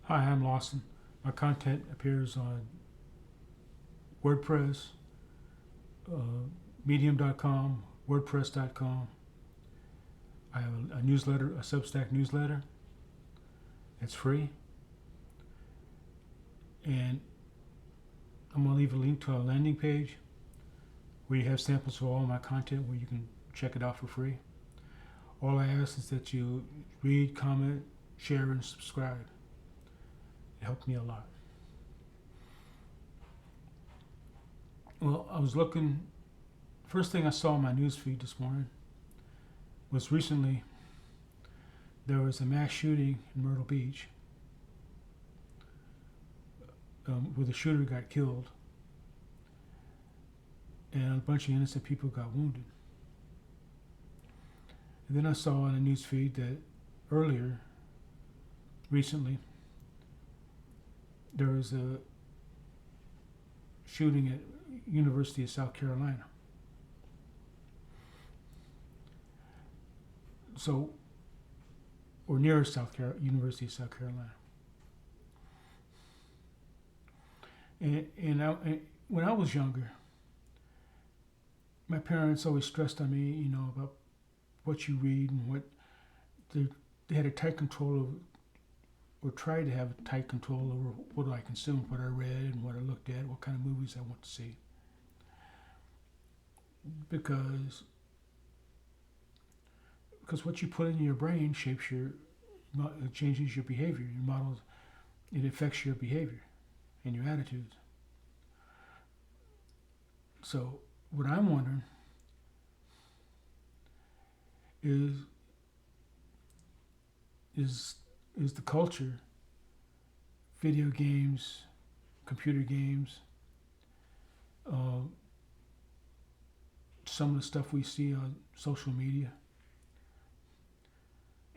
Hi, I'm Lawson. My content appears on WordPress, uh, Medium.com, WordPress.com. I have a newsletter, a Substack newsletter. It's free. And I'm going to leave a link to a landing page where you have samples of all my content where you can check it out for free. All I ask is that you read, comment, share, and subscribe. It helped me a lot. Well, I was looking, first thing I saw on my news feed this morning was recently there was a mass shooting in Myrtle Beach where the shooter got killed and a bunch of innocent people got wounded. And then I saw on the news feed that earlier, recently, there was a shooting at University of South Carolina. So, or near University of South Carolina. And when I was younger, my parents always stressed on me, about what you read and what they had a tight control of, or tried to have a tight control over what I consumed, what I read, and what I looked at, what kind of movies I went to see. Because what you put in your brain shapes it changes your behavior, your models, it affects your behavior and your attitudes. So what I'm wondering is the culture, video games, computer games, some of the stuff we see on social media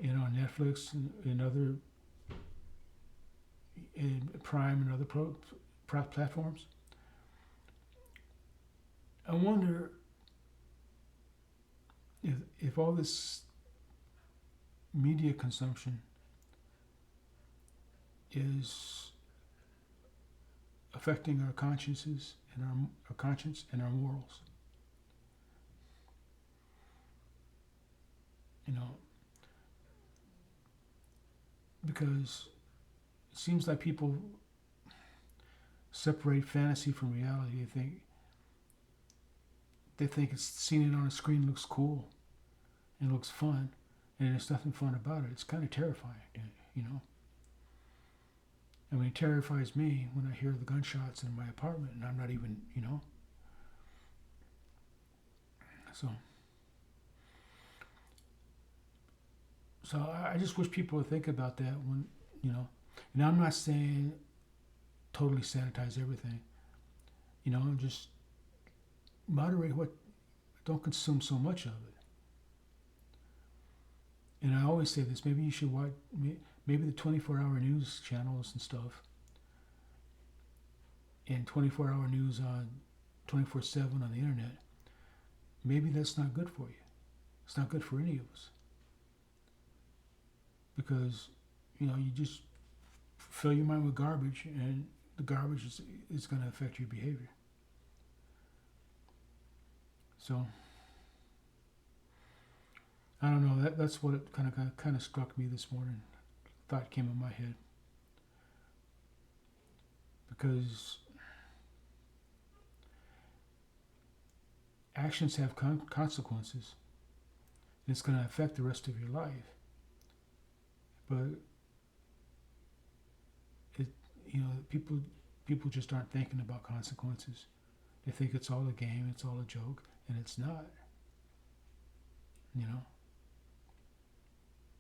and on Netflix and other in Prime and other platforms. I wonder if all this media consumption is affecting our consciences and our conscience and our morals. Because it seems like people separate fantasy from reality. They think it's seeing it on a screen looks cool and looks fun, and there's nothing fun about it. It's kind of terrifying, I mean, it terrifies me when I hear the gunshots in my apartment, and I'm not even, So I just wish people would think about that when, and I'm not saying totally sanitize everything, just moderate don't consume so much of it. And I always say this, maybe you should watch, maybe the 24-hour news channels and stuff, and 24-hour news on 24/7 on the internet, maybe that's not good for you. It's not good for any of us. Because, you just fill your mind with garbage, and the garbage is going to affect your behavior. So, I don't know. That's what it kind of struck me this morning. Thought came in my head. Because actions have consequences. And it's going to affect the rest of your life. But people just aren't thinking about consequences. They think it's all a game, it's all a joke, and it's not.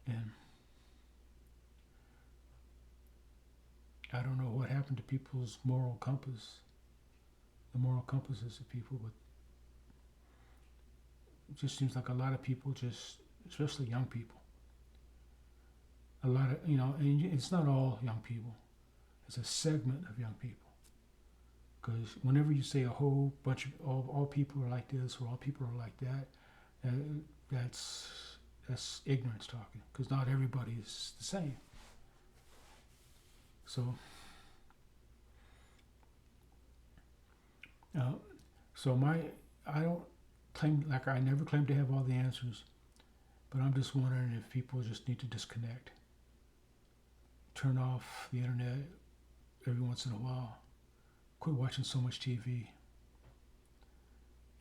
And I don't know what happened to people's moral compass, the moral compasses of people, but it just seems like a lot of people especially young people, a lot of, and it's not all young people. It's a segment of young people. Because whenever you say a whole bunch of all people are like this or all people are like that, that's ignorance talking. Because not everybody is the same. So, uh, I don't claim, like I never claim to have all the answers, but I'm just wondering if people just need to disconnect, turn off the internet every once in a while, quit watching so much TV,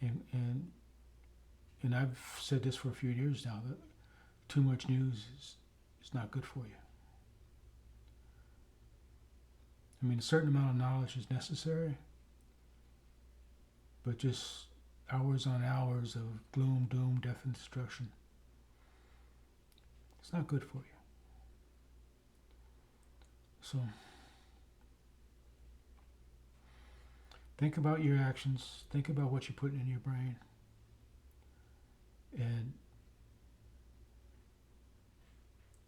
and I've said this for a few years now that too much news is not good for you. I mean, a certain amount of knowledge is necessary, but just hours on hours of gloom, doom, death, and destruction, it's not good for you. So, think about your actions, think about what you're putting in your brain, and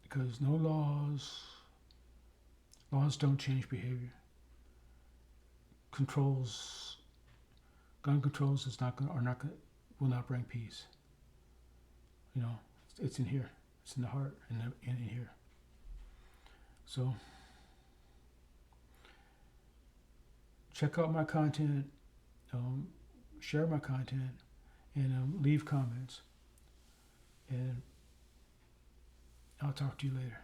because no laws don't change behavior. Gun controls will not bring peace. You know, it's in here, it's in the heart, and in here. So, check out my content, share my content, and leave comments. And I'll talk to you later.